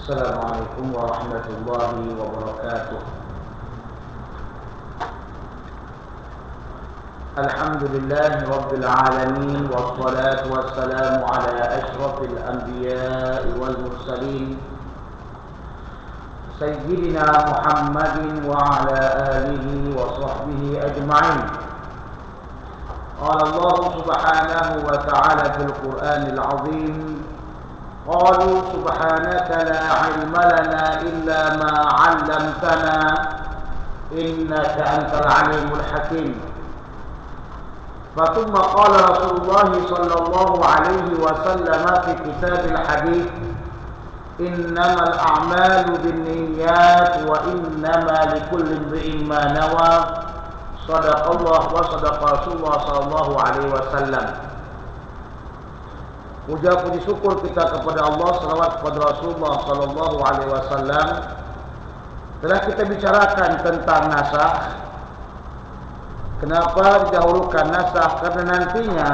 Assalamualaikum warahmatullahi wabarakatuh. Alhamdulillahi rabbil alamin, wassalatu wassalamu ala asyrafil anbiya'i wal mursalin Sayyidina Muhammadin wa ala alihi wa sahbihi ajma'in. Qala Allah subhanahu wa ta'ala fil Qur'anil azim, qalu subhanaka la ilma lana illa ma 'allamtana innaka antal alimul hakim. ثم قال رسول الله صلى الله عليه وسلم في كتاب الحديث إنما الأعمال بالنيات وإنما لكل امرئ ما نوى صدق الله وصدق رسول الله صلى الله عليه وسلم. Puja puji syukur kita kepada Allah, salawat kepada Rasulullah sallallahu alaihi wasallam. Telah kita bicarakan tentang nasakh. Kenapa didahulukan nasakh? Karena nantinya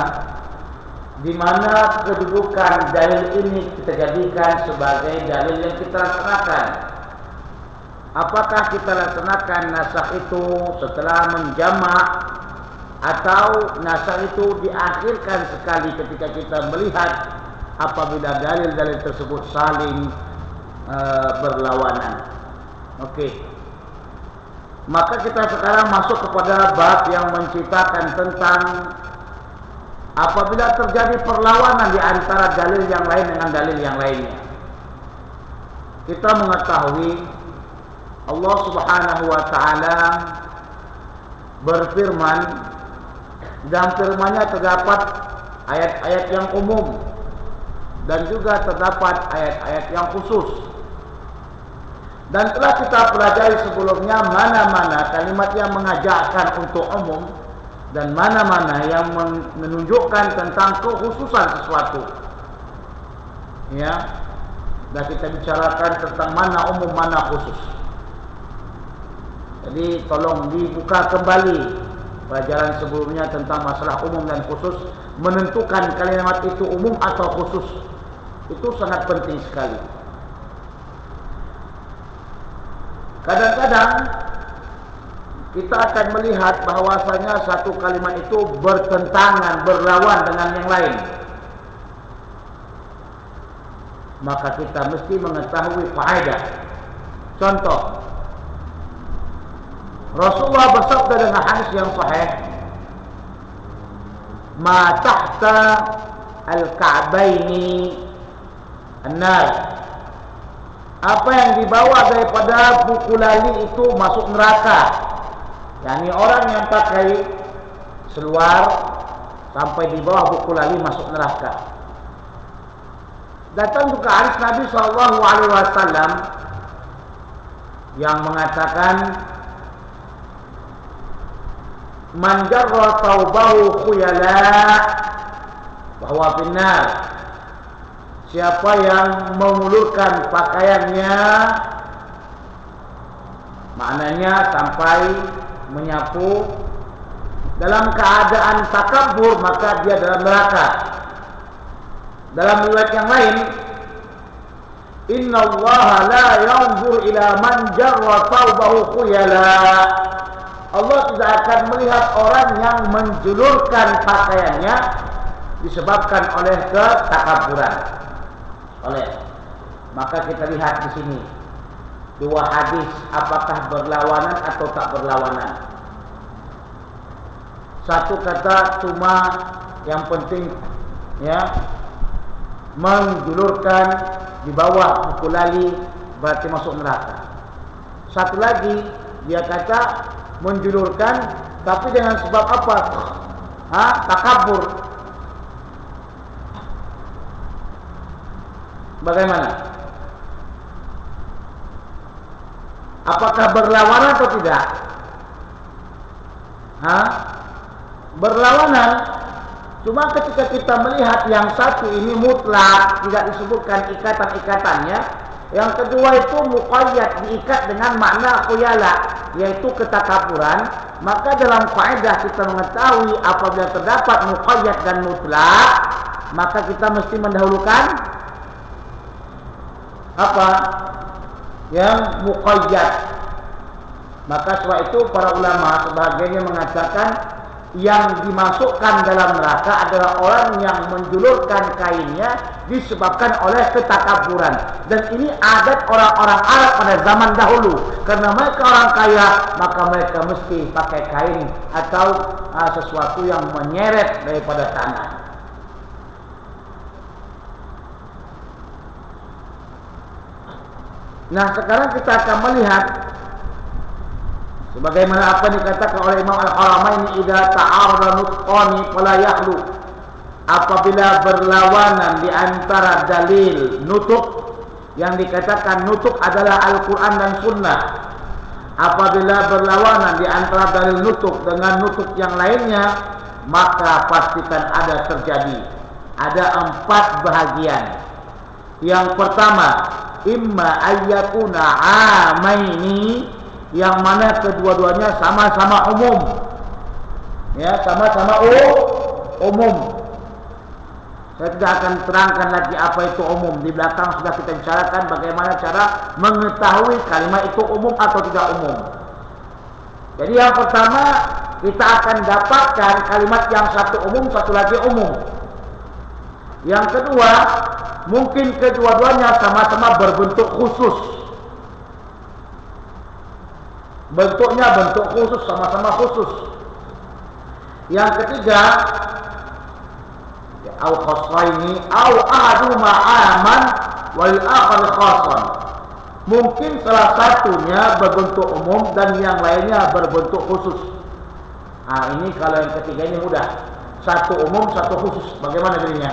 di mana kedudukan dalil ini kita jadikan sebagai dalil yang kita laksanakan. Apakah kita laksanakan nasakh itu setelah menjamak, atau nasakh itu diakhirkan sekali ketika kita melihat apabila dalil-dalil tersebut saling berlawanan. Oke. Maka kita sekarang masuk kepada bab yang menceritakan tentang apabila terjadi perlawanan di antara dalil yang lain dengan dalil yang lainnya. Kita mengetahui Allah Subhanahu wa taala berfirman, dan firman-Nya terdapat ayat-ayat yang umum dan juga terdapat ayat-ayat yang khusus. Dan telah kita pelajari sebelumnya mana-mana kalimat yang mengajarkan untuk umum dan mana-mana yang menunjukkan tentang kekhususan sesuatu. Ya. Dan kita bicarakan tentang mana umum, mana khusus. Jadi tolong dibuka kembali pelajaran sebelumnya tentang masalah umum dan khusus, menentukan kalimat itu umum atau khusus. Itu sangat penting sekali. Kadang-kadang kita akan melihat bahwasanya satu kalimat itu bertentangan, berlawan dengan yang lain. Maka kita mesti mengetahui faedah. Contoh, Rasulullah bersabda dengan hadis yang sahih, "Ma tahta al-ka'baini an-nar." Apa yang dibawa daripada buku lali itu masuk neraka. Yani orang yang pakai seluar sampai di bawah buku lali masuk neraka. Datang juga hadis Nabi SAW yang mengatakan, "Man jarra thawbahu khuyala bahwa finnar." Siapa yang mengulurkan pakaiannya, maknanya sampai menyapu, dalam keadaan takabur, maka dia dalam neraka. Dalam riwayat yang lain, "Innallaha la yanzur ila man jarra thawbahu khuyala." Allah tidak akan melihat orang yang menjulurkan pakaiannya disebabkan oleh ketakaburan. Maka kita lihat di sini dua hadis, apakah berlawanan atau tak berlawanan. Satu kata cuma yang penting ya, menjulurkan di bawah buku lali berarti masuk neraka. Satu lagi dia kata menjulurkan tapi dengan sebab apa? Takabur. Bagaimana? Apakah berlawanan atau tidak? Berlawanan. Cuma ketika kita melihat yang satu ini mutlak, tidak disebutkan ikatan-ikatannya. Yang kedua itu muqayyad, diikat dengan makna khuyala, yaitu ketakaburan. Maka dalam faedah kita mengetahui apabila terdapat muqayyad dan mutlak, maka kita mesti mendahulukan apa? Yang muqayyad. Maka sebab itu para ulama sebagiannya mengatakan yang dimasukkan dalam neraka adalah orang yang menjulurkan kainnya disebabkan oleh ketakaburan. Dan ini adat orang-orang Arab pada zaman dahulu. Karena mereka orang kaya, maka mereka mesti pakai kain atau sesuatu yang menyeret daripada tanah. Nah, sekarang kita akan melihat sebagaimana apa dikatakan oleh Imam Al-Haramain, idza ta'arada nutqani fala yakhlu. Apabila berlawanan di antara dalil nutuk, yang dikatakan nutuk adalah Al-Quran dan Sunnah. Apabila berlawanan di antara dalil nutuk dengan nutuk yang lainnya, maka pastikan ada terjadi. Ada 4 bahagian. Yang pertama, imma ayyakuna amaini, yang mana kedua-duanya sama-sama umum. Ya, sama-sama umum. Saya tidak akan terangkan lagi apa itu umum. Di belakang sudah kita bicarakan bagaimana cara mengetahui kalimat itu umum atau tidak umum. Jadi yang pertama, kita akan dapatkan kalimat yang satu umum, satu lagi umum. Yang kedua, mungkin kedua-duanya sama-sama berbentuk khusus. Bentuknya bentuk khusus, sama-sama khusus. Yang ketiga, au khassaini au ahaduma aman wal akhar khassan. Mungkin salah satunya berbentuk umum dan yang lainnya berbentuk khusus. Ini kalau yang ketiga ini mudah. Satu umum, satu khusus. Bagaimana jadinya?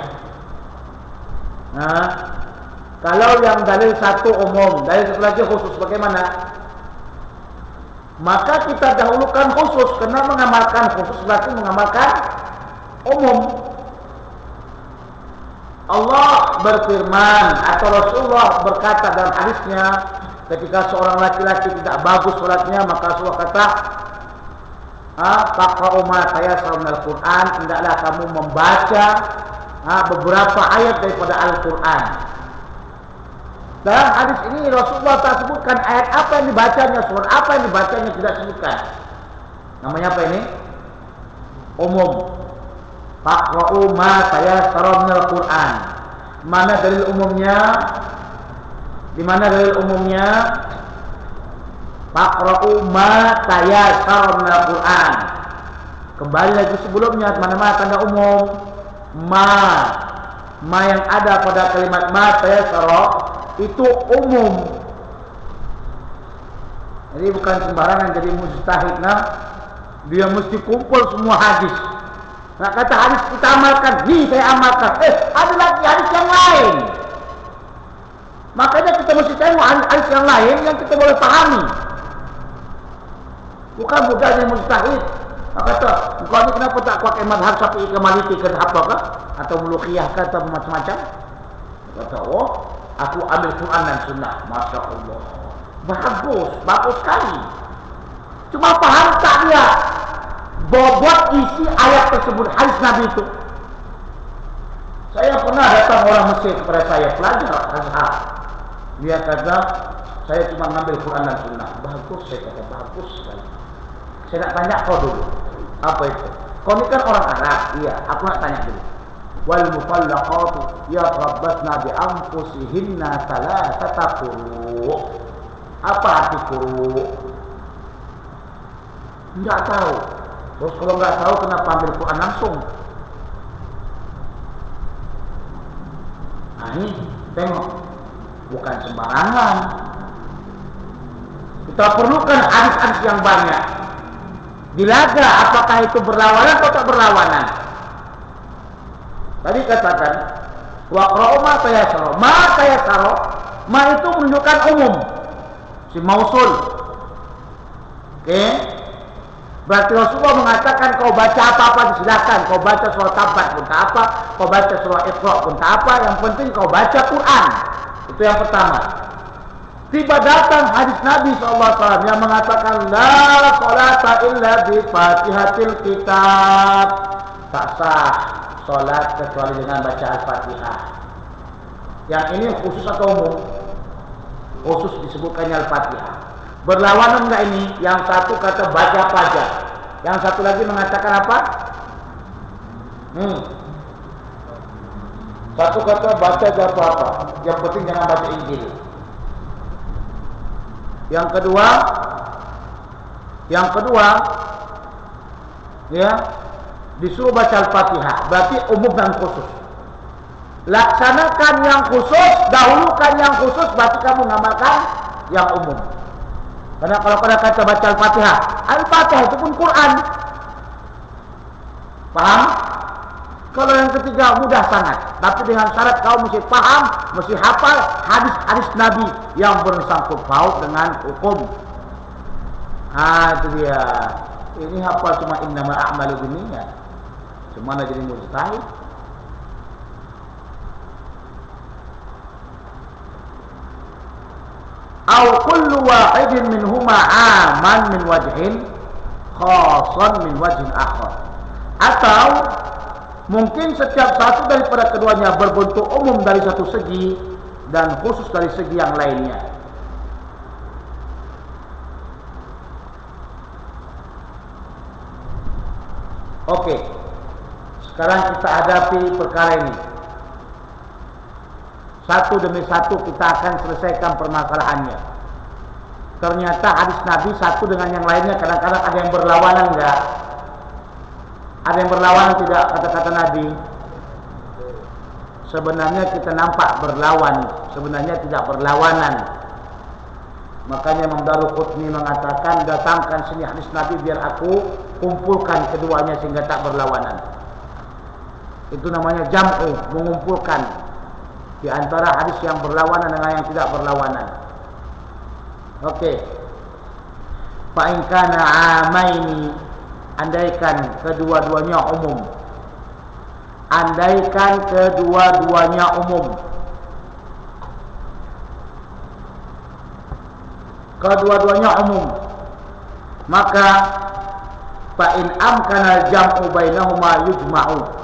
Kalau yang dalil satu umum, dalil satu lagi khusus, bagaimana? Maka kita dahulukan khusus, karena mengamalkan khusus berarti mengamalkan umum. Allah berfirman atau Rasulullah berkata dalam hadisnya, ketika seorang laki-laki tidak bagus sholatnya, maka Rasulullah kata, faqra'u ma tayassara minal Qur'an, hendaklah kamu membaca beberapa ayat daripada Al-Quran. Dalam hadis ini Rasulullah tak sebutkan ayat apa yang dibacanya, surat apa yang dibacanya, tidak sebutkan. Namanya apa ini? Umum. Faqra'u ma tayassara minal Qur'an. Mana dalil umumnya? Di mana dalil umumnya? Faqra'u ma tayassara minal Qur'an. Kembali lagi sebelumnya, mana-mana tanda umum. Ma yang ada pada kalimat ma tayassara itu umum. Jadi bukan sembarangan jadi mujtahid. Dia mesti kumpul semua hadis. Nah, kata hadis kita amalkan, saya amalkan. Ada lagi hadis yang lain. Makanya kita mesti tengok hadis yang lain yang kita boleh pahami. Bukan mudah jadi mujtahid. Kata, kau ni kenapa tak pakai madhab Syafi'i ke Maliki ke apakah? Atau Mulukhiyah ke atau macam-macam? Kata, aku ambil Quran dan Sunnah. Masya Allah. Bagus sekali. Cuma paham tak dia bobot isi ayat tersebut, hadis Nabi itu. Saya pernah datang orang Mesir kepada saya, pelajar Azhar. Dia kata, saya cuma ngambil Quran dan Sunnah. Bagus, saya kata, bagus sekali. Saya nak tanya kau dulu, apa itu? Kau ni kan orang Arab. Iya, aku nak tanya dulu. Wal mutallaqatu yatarabbasna bi anfusihinna thalathata quru'. Apa arti quru'? Enggak tahu. Terus kalau enggak tahu, kenapa ambil Quran langsung? Ini tengok, bukan sembarangan. Kita perlukan hadis-hadis yang banyak. Dilaga apakah itu berlawanan atau tak berlawanan. Tadi katakan waqra'u ma tayassara. Ma tayassara, ma itu menunjukkan umum. Si mausul. Oke. Berarti Rasulullah mengatakan kau baca apa-apa silakan. Kau baca surah Tabat pun tak apa, kau baca surah Iqra pun tak apa, yang penting kau baca Quran. Itu yang pertama. Tiba datang hadis Nabi SAW yang mengatakan la salata illa bi fatihatil kitab. Tak sah solat kecuali dengan baca Al-Fatihah. Yang ini khusus atau umum? khusus disebutkannya Al-Fatihah. Berlawanan enggak ini? Yang satu kata baca pajak, yang satu lagi mengatakan apa? Satu kata baca apa? Yang penting jangan baca Injil. Yang kedua, ya, disuruh baca Al-Fatihah. Berarti umum dan khusus. Laksanakan yang khusus, dahulukan yang khusus, berarti kamu namakan yang umum. Karena kalau pada kata baca Al-Fatihah, Al-Fatihah itu pun Quran. Paham? Kalau yang ketiga mudah sangat, tapi dengan syarat kau mesti paham, mesti hafal hadis-hadis Nabi yang bersangkut paut dengan hukum. Itu dia. Ini hafal cuma innamal a'malu binniyat. Cuma jadi mujtahid. Aw kullu wahidin minhuma aman min wajhin khasan min wajhin akhar. Atau mungkin setiap satu daripada keduanya berbentuk umum dari satu segi dan khusus dari segi yang lainnya. Oke. Sekarang kita hadapi perkara ini. Satu demi satu kita akan selesaikan permasalahannya. Ternyata hadis Nabi satu dengan yang lainnya kadang-kadang ada yang berlawanan enggak? Ada yang berlawanan tidak kata-kata Nabi? Sebenarnya kita nampak berlawan, sebenarnya tidak berlawanan. Makanya Imam Daruqutni mengatakan, datangkan sini hadis Nabi biar aku kumpulkan keduanya sehingga tak berlawanan. Itu namanya jam'u, mengumpulkan di antara hadis yang berlawanan dengan yang tidak berlawanan. Oke. Fa in kana amaini, andaikan kedua-duanya umum. Andaikan kedua-duanya umum. Kedua-duanya umum. Maka fa in amkana jam'u bainahuma yujma'u.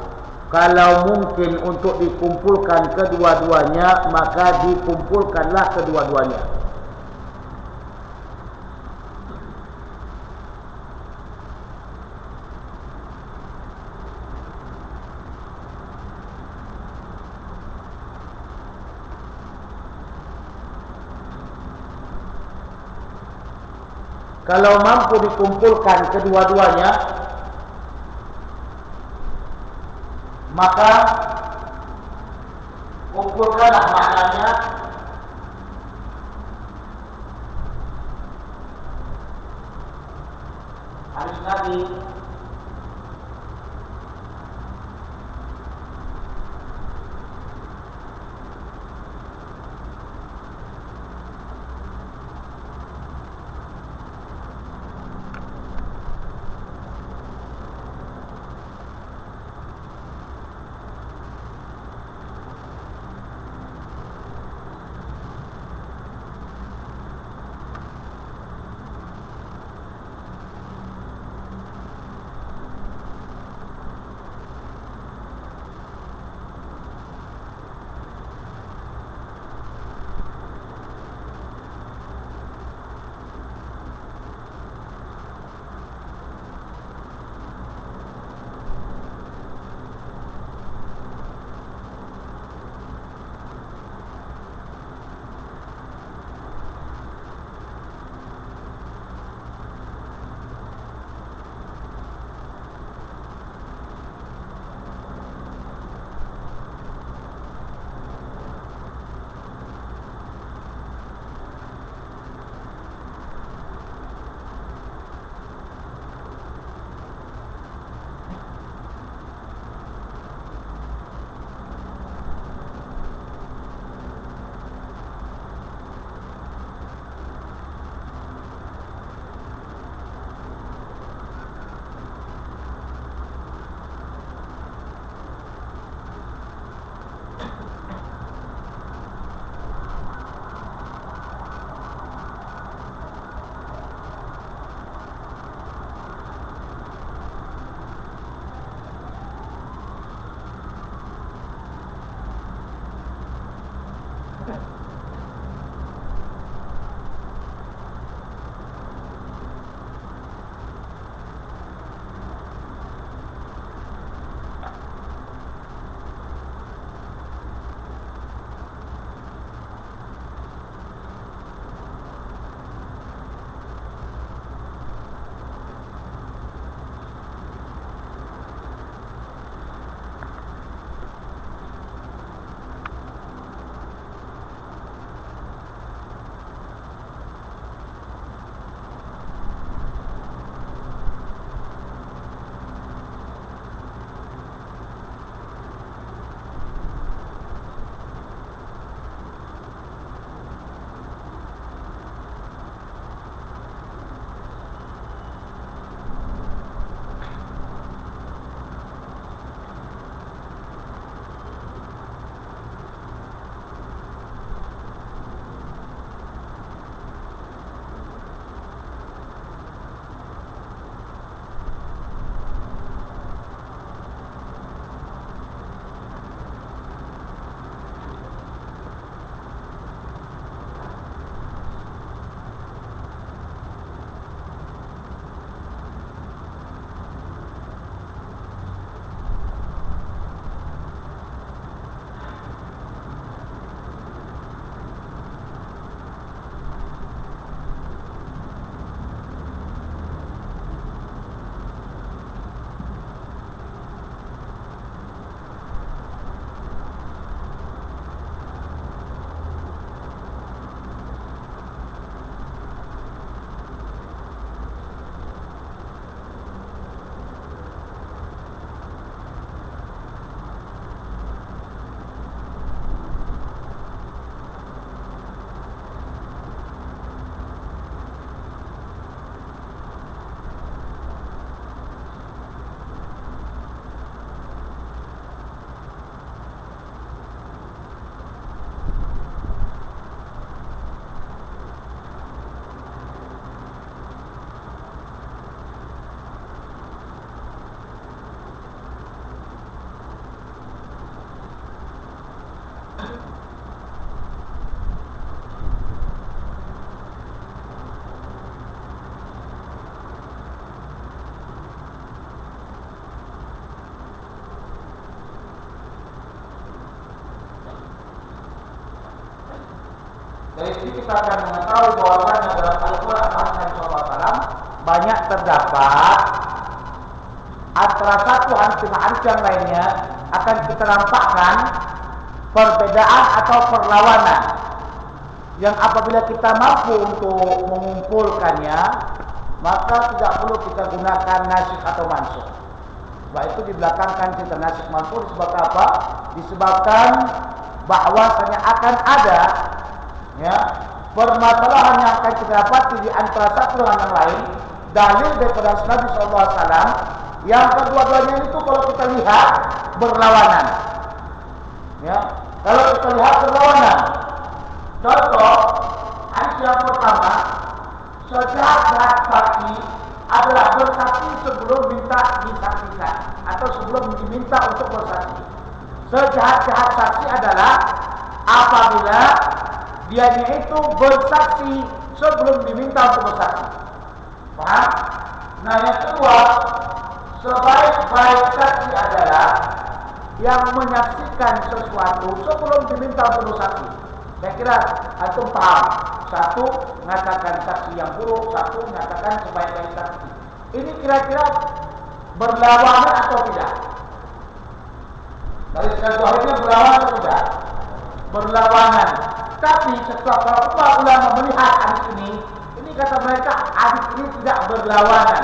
Kalau mungkin untuk dikumpulkan kedua-duanya, maka dikumpulkanlah kedua-duanya. Kalau mampu dikumpulkan kedua-duanya, maka kumpulkanlah maknanya hadis Nabi Dari sini kita akan mengetahui bahwasanya dalam Al-Quran SAW banyak terdapat antara satu hadis dengan hadis yang lainnya akan kita nampakkan perbedaan atau perlawanan yang apabila kita mampu untuk mengumpulkannya, maka tidak perlu kita gunakan nasikh atau mansukh. Sebab itu di belakang kan kita nasikh mansukh disebabkan apa? Disebabkan bahwasanya akan ada ya permasalahan yang akan kita dapati di antara satu dengan yang lain, dalil daripada Nabi SAW yang kedua-duanya itu kalau kita lihat berlawanan. Ya, kalau kita lihat berlawanan. Contoh, hadis yang pertama, sejahat saksi adalah bersaksi sebelum minta disaksikan atau sebelum diminta untuk bersaksi. Sejahat-jahat saksi adalah apabila dianya itu bersaksi sebelum diminta untuk bersaksi. Paham? Nah, yang kedua, sebaik-baik saksi adalah yang menyaksikan sesuatu sebelum diminta untuk bersaksi. Saya kira antum paham. Satu mengatakan saksi yang buruk, satu mengatakan sebaik-baik saksi. Ini kira-kira berlawanan atau tidak? Dari sesuatunya berlawanan atau tidak? Berlawanan. Tapi setelah para ulama melihat hadis ini kata mereka hadis ini tidak berlawanan.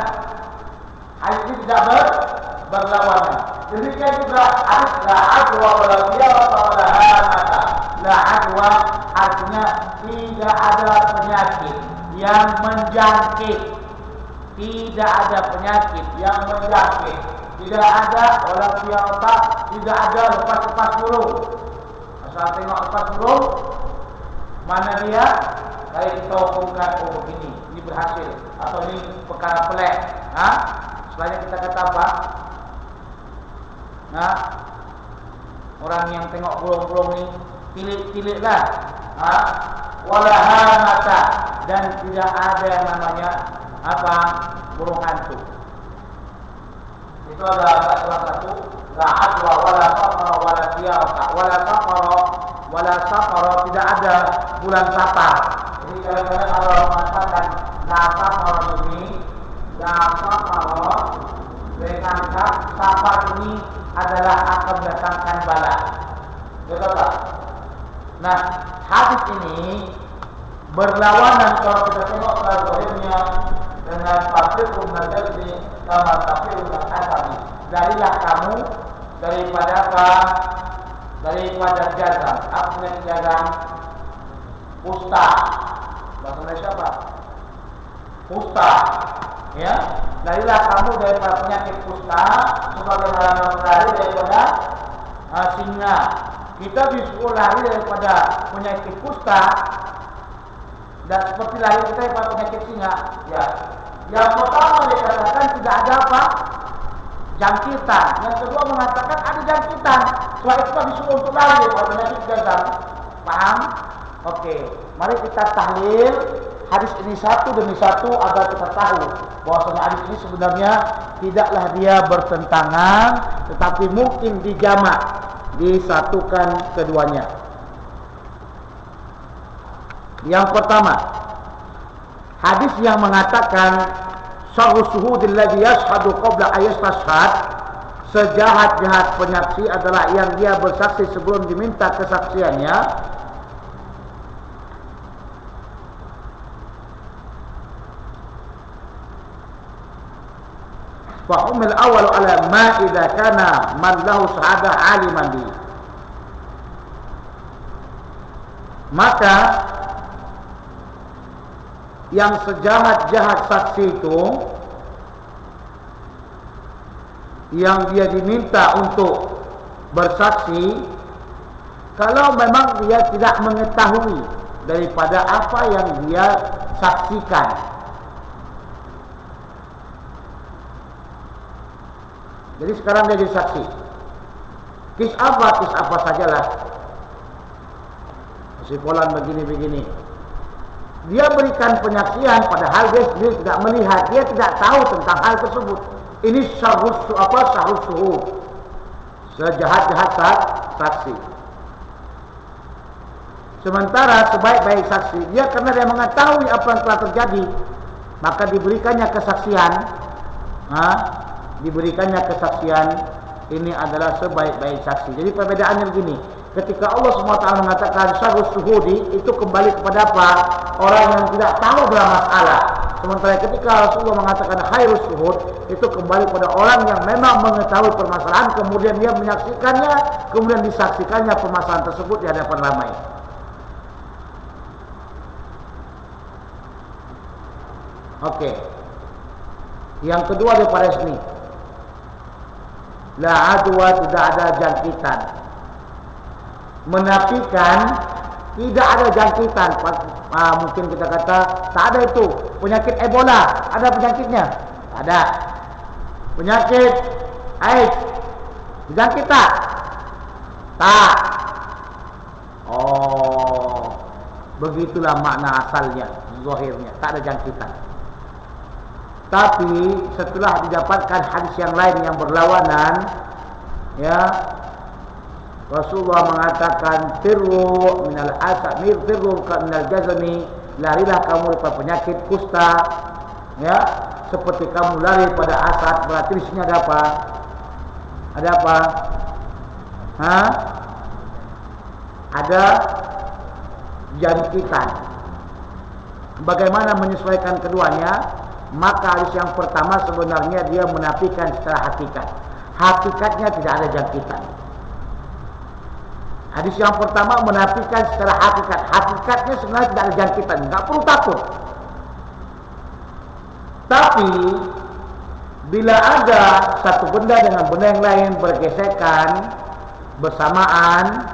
Hadis ini tidak berlawanan. Demikian juga hadis la adwa wala qiyara wala hamata. La adwa artinya tidak ada penyakit yang menjangkit. Tidak ada penyakit yang menjangkit. Tidak ada wala qiyara, tidak ada lepas-lepas burung. Asal tengok lepas burung, mana dia? Saya kita hukumkan begini, ini berhasil atau ini perkara pelik. Selanjutnya kita kata apa? Orang yang tengok burung-burung ni tilik-tiliklah. Walaha mata, dan tidak ada yang namanya apa? Burung hantu. Itu adalah salah satu la adwa wala safara wala siyarata wala safara tidak ada bulan safar. Jadi kadang-kadang kalau mengatakan la safara ini, la safara dengan safar ini adalah akan mendatangkan bala. Betul tak? Nah, hadis ini berlawanan kalau kita tengok zahirnya dengan tafsir Ibnu Jazari sama tafsir Ibnu Hasan. Darilah kamu daripada apa? Daripada jazam. Apa yang jazam? Kusta. Bahasa Malaysia apa? Kusta. Ya. Darilah kamu daripada penyakit kusta sebagaimana lari daripada singa. Kita disuruh lari daripada penyakit kusta dan seperti lari kita daripada penyakit singa. Ya. Yang pertama dikatakan tidak ada apa? Jangkitan. Yang kedua mengatakan ada jangkitan. Sebab itu kita disuruh untuk lari daripada penyakit jazam. Paham? Okey. Mari kita tahlil hadis ini satu demi satu agar kita tahu bahwasanya hadis ini sebenarnya tidaklah dia bertentangan, tetapi mungkin dijamak, disatukan keduanya. Yang pertama, hadis yang mengatakan syarrus syuhudil ladzi yashhadu qabla ayastashhad, sejahat-jahat penyaksi adalah yang dia bersaksi sebelum diminta kesaksiannya. Fahumil awal ala ma idha kana man lahu syahadah aliman bi. Maka yang sejahat-jahat saksi itu yang dia diminta untuk bersaksi kalau memang dia tidak mengetahui daripada apa yang dia saksikan. Jadi sekarang dia jadi saksi. Kis apa sajalah. Si fulan begini-begini. Dia berikan penyaksian padahal dia sendiri tidak melihat, dia tidak tahu tentang hal tersebut. Ini syarrus syuhud. Sejahat-jahat saksi. Sementara sebaik-baik saksi dia karena dia mengetahui apa yang telah terjadi, maka diberikannya kesaksian. Diberikannya kesaksian ini adalah sebaik-baik saksi. Jadi perbedaannya begini. Ketika Allah SWT mengatakan syarrus syuhudi, itu kembali kepada apa? Orang yang tidak tahu dalam masalah. Sementara ketika Rasulullah mengatakan khairus syuhud, itu kembali pada orang yang memang mengetahui permasalahan, kemudian dia menyaksikannya, kemudian disaksikannya permasalahan tersebut di hadapan ramai. Oke. Yang kedua daripada resmi, la adwa, tidak ada jangkitan. Menafikan tidak ada jangkitan. Mungkin kita kata tak ada itu penyakit Ebola, ada penyakitnya? Ada. Penyakit AIDS dijangkit tak? Tak. Oh, begitulah makna asalnya, zahirnya, tak ada jangkitan. Tapi setelah didapatkan hadis yang lain yang berlawanan, ya, Rasulullah mengatakan firru minal asad, firru minal jazmi, larilah kamu dari penyakit kusta, ya, seperti kamu lari pada asad. Berarti di sini ada apa? Ada apa? Ada jangkitan. Bagaimana menyesuaikan keduanya? Maka hadis yang pertama sebenarnya dia menafikan secara hakikat. Hakikatnya tidak ada jangkitan. Hadis yang pertama menafikan secara hakikat. Hakikatnya sebenarnya tidak ada jangkitan. Tidak perlu takut. Tapi bila ada satu benda dengan benda yang lain bergesekan bersamaan,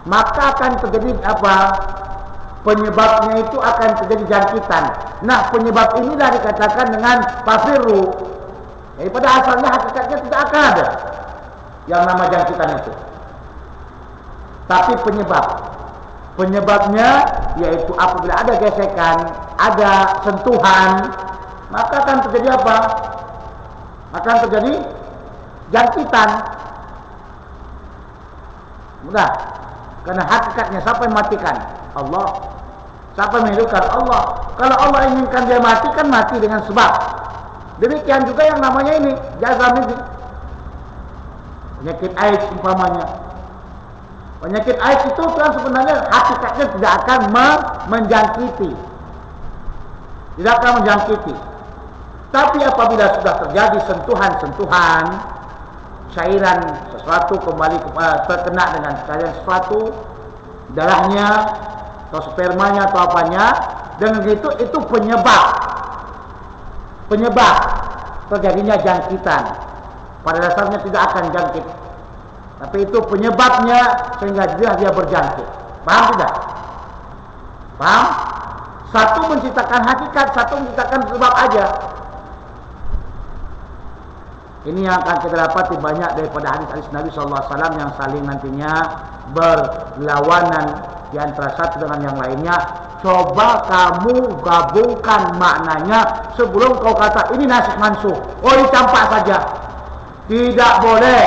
maka akan terjadi apa? Penyebabnya itu akan terjadi jangkitan. Nah, penyebab inilah dikatakan dengan pafiru. Jadi pada asalnya hakikatnya tidak akan ada yang nama jangkitan itu. Tapi penyebabnya yaitu apabila ada gesekan, ada sentuhan, maka akan terjadi apa? Akan terjadi jangkitan. Mudah. Karena hakikatnya siapa yang matikan? Allah. Siapa yang menghidupkan? Allah. Kalau Allah inginkan dia mati, kan mati dengan sebab. Demikian juga yang namanya ini, jazam ini. Penyakit AIDS umpamanya. Penyakit AIDS itu kan sebenarnya hakikatnya tidak akan menjangkiti. Tidak akan menjangkiti. Tapi apabila sudah terjadi sentuhan-sentuhan, cairan sesuatu kembali terkena dengan cairan sesuatu, darahnya atau spermanya atau apanya, dan itu penyebab terjadinya jangkitan. Pada dasarnya tidak akan jangkit, tapi itu penyebabnya sehingga dia berjangkit. Paham tidak? Paham? Satu menciptakan hakikat, satu menciptakan sebab aja. Ini yang akan kita dapati banyak daripada hadis-hadis Nabi SAW yang saling nantinya berlawanan di antara satu dengan yang lainnya. Coba kamu gabungkan maknanya sebelum kau kata ini nasikh mansukh. Oh, dicampak saja. Tidak boleh.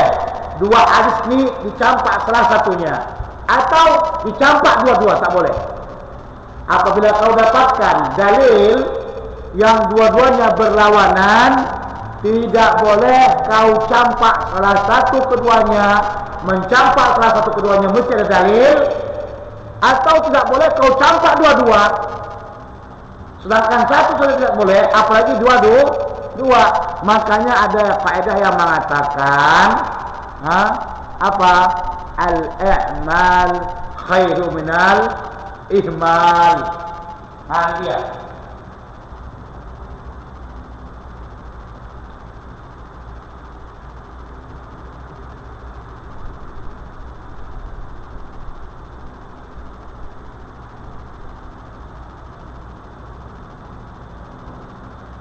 Dua hadis ini dicampak salah satunya, atau dicampak dua-dua, tak boleh. Apabila kau dapatkan dalil yang dua-duanya berlawanan, tidak boleh kau campak salah satu keduanya. Mencampak salah satu keduanya mesti ada dalil, atau tidak boleh kau campak dua-dua. Sedangkan satu saja tidak boleh, apalagi dua. Makanya ada faedah yang mengatakan apa? Al-i'mal khairu minal ihmal. Dia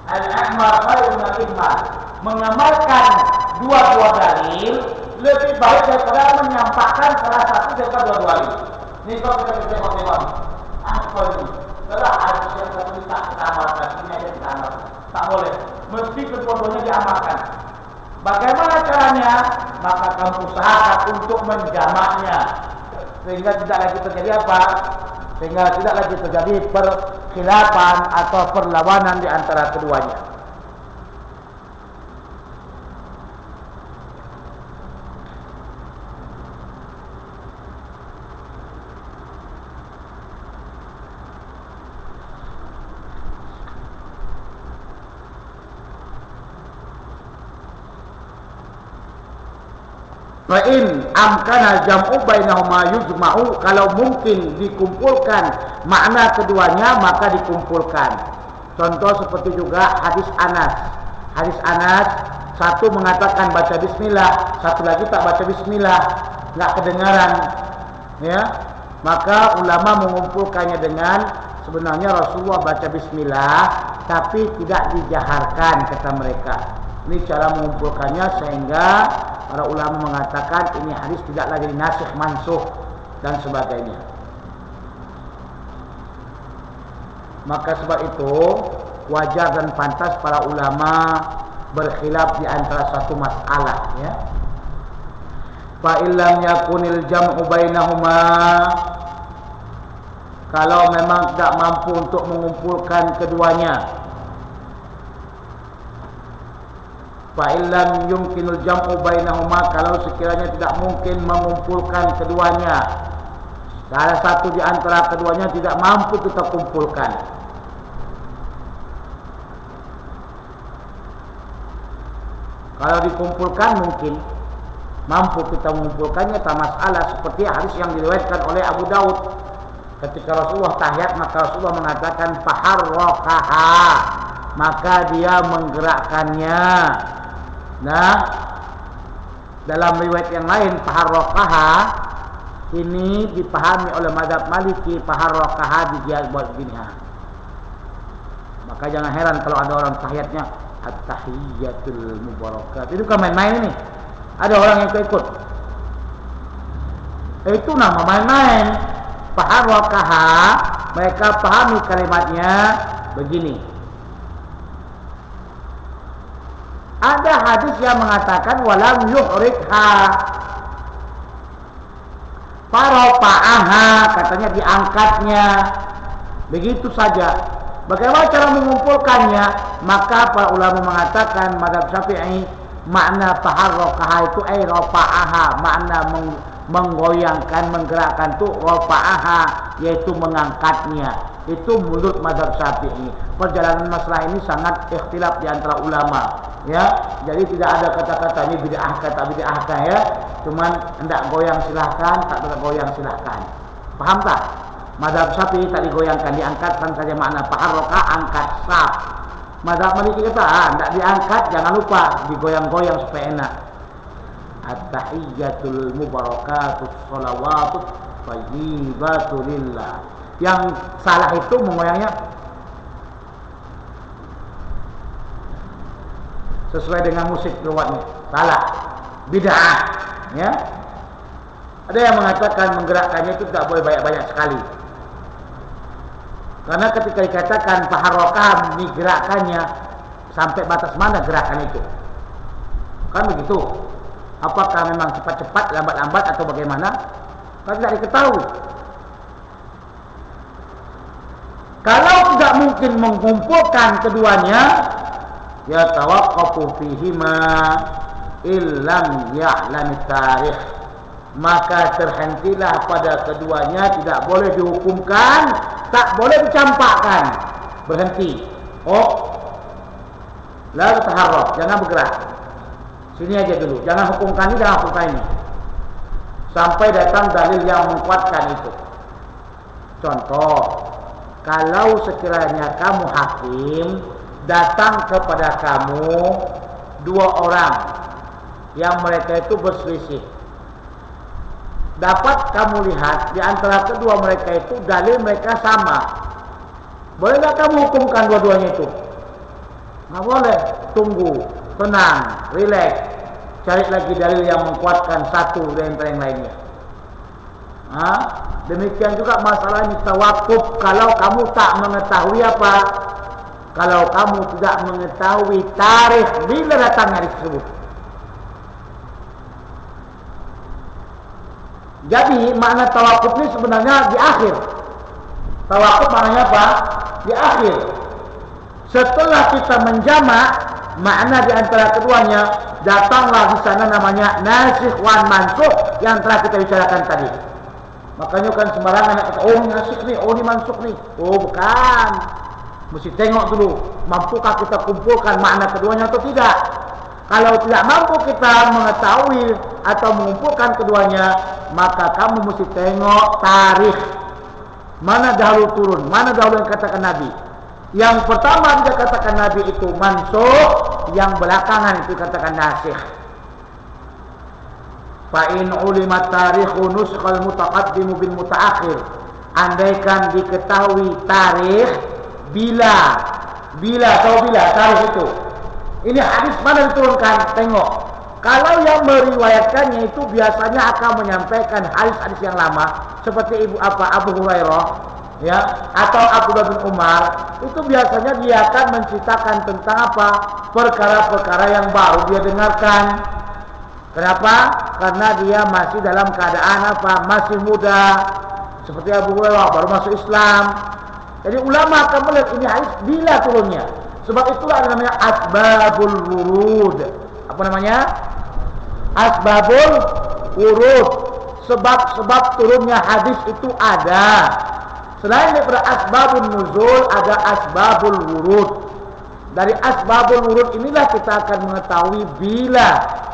al-amal khairun minal ihmal. Mengamalkan dua-dua dalil lebih baik daripada menyampaikan salah satu daripada dua-duanya. Ini kalau kita tengok apa ini? Kalau hadis yang satu tak kita amalkan, ini aja kita amalkan. Tak boleh. Mesti kedua-duanya diamalkan. Bagaimana caranya? Maka kamu usahakan untuk menjamaknya, sehingga tidak lagi terjadi apa? sehingga tidak lagi terjadi perkhilafan atau perlawanan di antara keduanya. Wa in amkana jam'u bainahuma yujma'u, kalau mungkin dikumpulkan makna keduanya maka dikumpulkan. Contoh seperti juga hadis Anas. Hadis Anas, satu mengatakan baca bismillah, satu lagi tak baca bismillah, enggak kedengaran, ya. Maka ulama mengumpulkannya dengan sebenarnya Rasulullah baca bismillah tapi tidak dijaharkan, kata mereka. Ini cara mengumpulkannya sehingga para ulama mengatakan ini hadis tidak lagi nasikh mansukh dan sebagainya. Maka sebab itu wajar dan pantas para ulama berkhilaf di antara satu masalah, ya. Fa illam yakunil jam'u bainahuma, kalau memang tidak mampu untuk mengumpulkan keduanya. Fa illam yumkinul jam'u bainahuma, kalau sekiranya tidak mungkin mengumpulkan keduanya, salah satu di antara keduanya tidak mampu kita kumpulkan. Kalau dikumpulkan mungkin mampu kita mengumpulkannya, tak masalah. Seperti hadis yang diriwayatkan oleh Abu Daud, ketika Rasulullah tahiyat maka Rasulullah mengatakan faharraqaha, maka dia menggerakkannya. Nah, dalam riwayat yang lain faharraqaha ini dipahami oleh mazhab Maliki, faharraqaha dia buat begini. Maka jangan heran kalau ada orang tahiyatnya at-tahiyyatul mubarakat. Itu kan main-main ini. Ada orang yang ikut. Itu nama main-main. Faharraqaha, mereka pahami kalimatnya begini. Ada hadis yang mengatakan walam yuhrikha, farafa'aha, katanya diangkatnya. Begitu saja. Bagaimana cara mengumpulkannya? Maka para ulama mengatakan mazhab Syafi'i, makna faharraqaha itu rafa'aha, makna menggoyangkan, menggerakkan itu rafa'aha, yaitu mengangkatnya. Itu menurut mazhab Syafi'i. Perjalanan masalah ini sangat ikhtilaf di antara ulama, ya. Jadi tidak ada kata-kata ini bid'ah kata bid'ahkan, ya. Cuman hendak goyang silahkan, tak hendak goyang silahkan. Paham tak? Mazhab Syafi'i tak digoyangkan, diangkatkan saja makna faharraqah, angkat saf. Mazhab Maliki kata hendak diangkat, jangan lupa digoyang-goyang supaya enak. At-tahiyyatul mubarakatus shalawatut thayyibatu lillah. Yang salah itu mengoyangnya sesuai dengan musik lewatnya, salah, bid'ah, ya. Ada yang mengatakan menggerakkannya itu tidak boleh banyak-banyak sekali. Karena ketika dikatakan faharraqah, digerakkannya sampai batas mana gerakan itu? Kan begitu. Apakah memang cepat-cepat, lambat-lambat atau bagaimana? Kan tidak diketahui. Kalau tidak mungkin mengumpulkan keduanya, ya tawaqqafu fihima illam ya'lam tarikh, maka terhentilah pada keduanya, tidak boleh dihukumkan, tak boleh dicampakkan, berhenti. Oh, la taharrak, jangan bergerak, sini aja dulu, jangan hukumkan ini, jangan hukumkan ini, sampai datang dalil yang menguatkan itu. Contoh, kalau sekiranya kamu hakim, datang kepada kamu dua orang yang mereka itu berselisih, dapat kamu lihat di antara kedua mereka itu dalil mereka sama, boleh tak kamu hukumkan dua-duanya itu? Nggak boleh. Tunggu, tenang, relax, cari lagi dalil yang menguatkan satu dari antara yang lainnya. Demikian juga masalah ini tawakuf. Kalau kamu tak mengetahui apa? Kalau kamu tidak mengetahui tarikh bila datang hari tersebut. Jadi makna tawakuf ini sebenarnya di akhir. Tawakuf maknanya apa? Di akhir. Setelah kita menjamak makna di antara keduanya, datanglah di sana namanya nasikh wan mansukh yang telah kita bicarakan tadi. Makanya kan sembarangan nak kata, oh ini nasikh nih, oh ini mansukh nih. Oh bukan. Mesti tengok dulu, mampukah kita kumpulkan makna keduanya atau tidak. Kalau tidak mampu kita mengetahui atau mengumpulkan keduanya, maka kamu mesti tengok tarikh. Mana dahulu turun, mana dahulu yang katakan Nabi. Yang pertama dia katakan Nabi itu mansukh, yang belakangan itu katakan nasikh. Fa in ulimat tarikhu nuskhal mutaqaddim bil mutaakhir. Andaikan diketahui tarikh bila tarikh itu. Ini hadis mana diturunkan? Tengok. Kalau yang meriwayatkannya itu biasanya akan menyampaikan hadis-hadis yang lama seperti Abu Hurairah, ya, atau Abdullah bin Umar, itu biasanya dia akan menceritakan tentang apa? Perkara-perkara yang baru dia dengarkan. Kenapa? Karena dia masih dalam keadaan apa? Masih muda. Seperti Abu Hurairah baru masuk Islam. Jadi ulama akan melihat ini hadis bila turunnya. Sebab itulah namanya asbabul wurud. Apa namanya? Asbabul wurud. Sebab-sebab turunnya hadis itu ada. Selain daripada asbabun nuzul, ada asbabul wurud. Dari asbabul wurud inilah kita akan mengetahui bila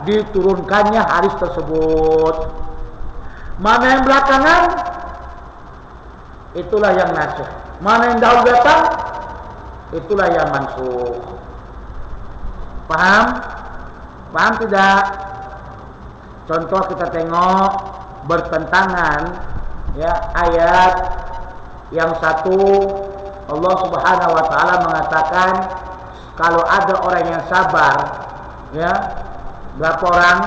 diturunkannya hadis tersebut. Mana yang belakangan, itulah yang nasikh. Mana yang dahulu datang, itulah yang mansukh. Paham? Paham tidak? Contoh kita tengok bertentangan, ya, ayat yang satu Allah Subhanahu wa taala mengatakan kalau ada orang yang sabar, ya, berapa orang?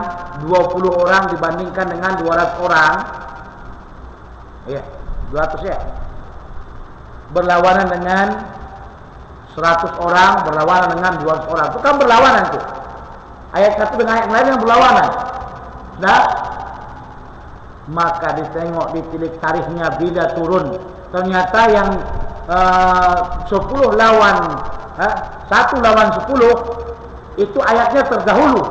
20 orang dibandingkan dengan 200 orang. Ya, 200 ya. Berlawanan dengan 100 orang, berlawanan dengan 200 orang. Itu kan berlawanan tuh. Ayat satu dengan ayat lain yang berlawanan. Nah, maka ditengok ditilik tarikhnya bila turun. Ternyata yang 10 lawan 1 lawan 10 itu ayatnya terdahulu.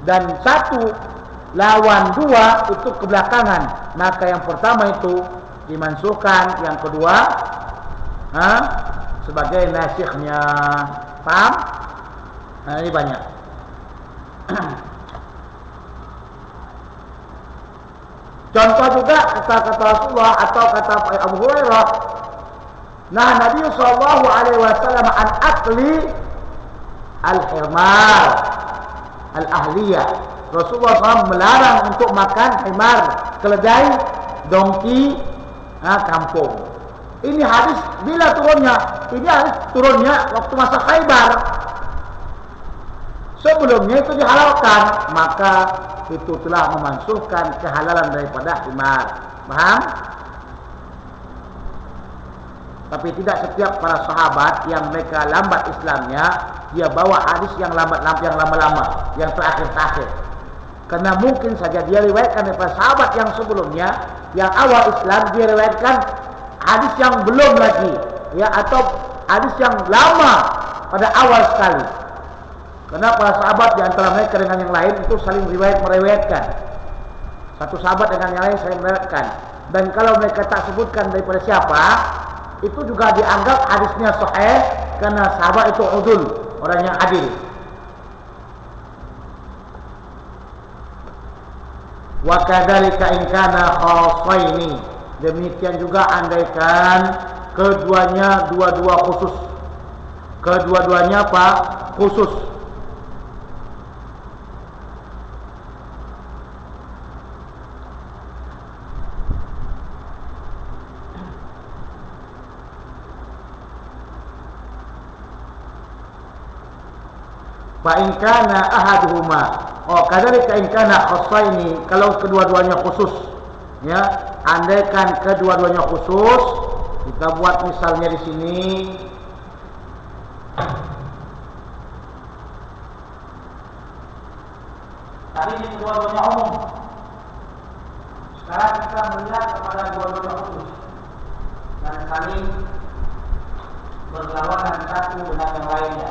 Dan 1 lawan 2 itu kebelakangan. Maka yang pertama itu dimansuhkan, yang kedua sebagai nasikhnya. Paham? Nah, ini banyak. Contoh juga kata Rasulullah atau kata Abu Hurairah, nah Nabi sallallahu alaihi wasallam an akli al-himar al-ahliyah. Rasulullah SAW melarang untuk makan himar, keledai, dongki kampung. Ini hadis bila turunnya? Ini hadis turunnya waktu masa Khaybar. Sebelumnya itu dihalalkan, maka itu telah memansuhkan kehalalan daripada himar. Paham? Tapi tidak setiap para sahabat yang mereka lambat Islamnya, dia bawa hadis yang lama-lama, yang terakhir-terakhir. Karena mungkin saja dia riwayatkan daripada sahabat yang sebelumnya, yang awal Islam dia riwayatkan hadis yang belum lagi, ya, atau hadis yang lama pada awal sekali. Karena para sahabat di antara mereka dengan yang lain itu saling meriwayatkan. Satu sahabat dengan yang lain saling meriwayatkan. Dan kalau mereka tak sebutkan daripada siapa, itu juga dianggap hadisnya sahih karena sahabat itu udul, orang yang adil. Wa kadzalika in kana khassaini. Demikian juga andaikan keduanya dua-dua khusus. Kedua-duanya apa? Khusus. Fa in kana ahaduhuma, kadzalika in kana khassaini, kalau kedua-duanya khusus, ya, andaikan kedua-duanya khusus, kita buat misalnya di sini. Tadi ini kedua-duanya umum. Sekarang kita melihat kepada dua-duanya khusus. saling berlawanan satu dengan yang lainnya.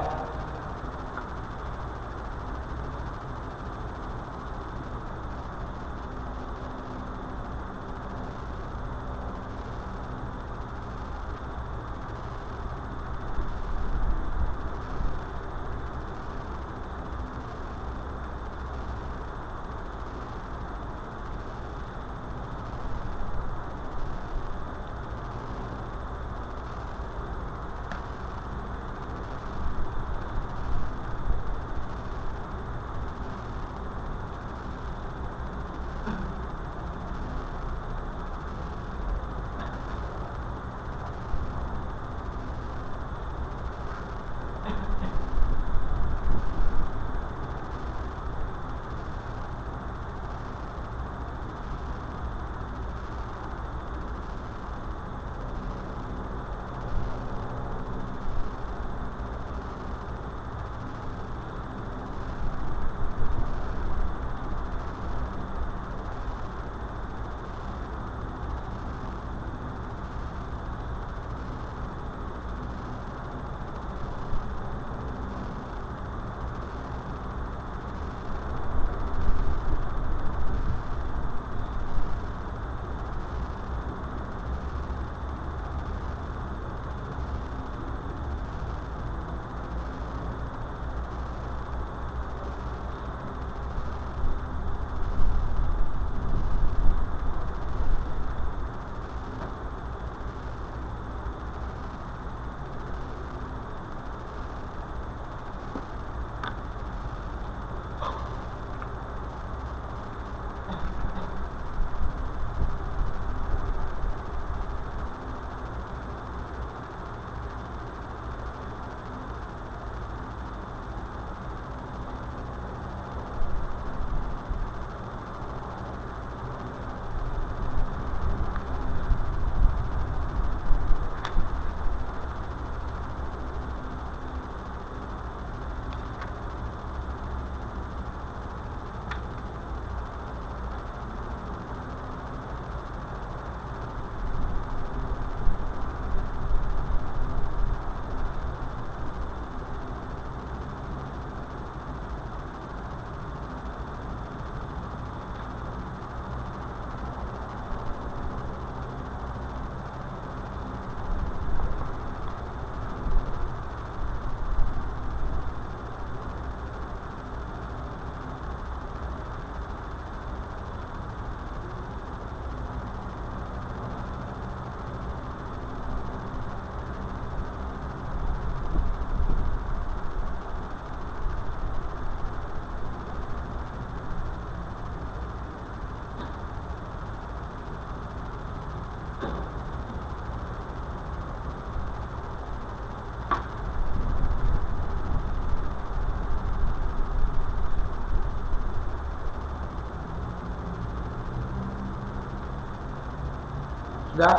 Sudah.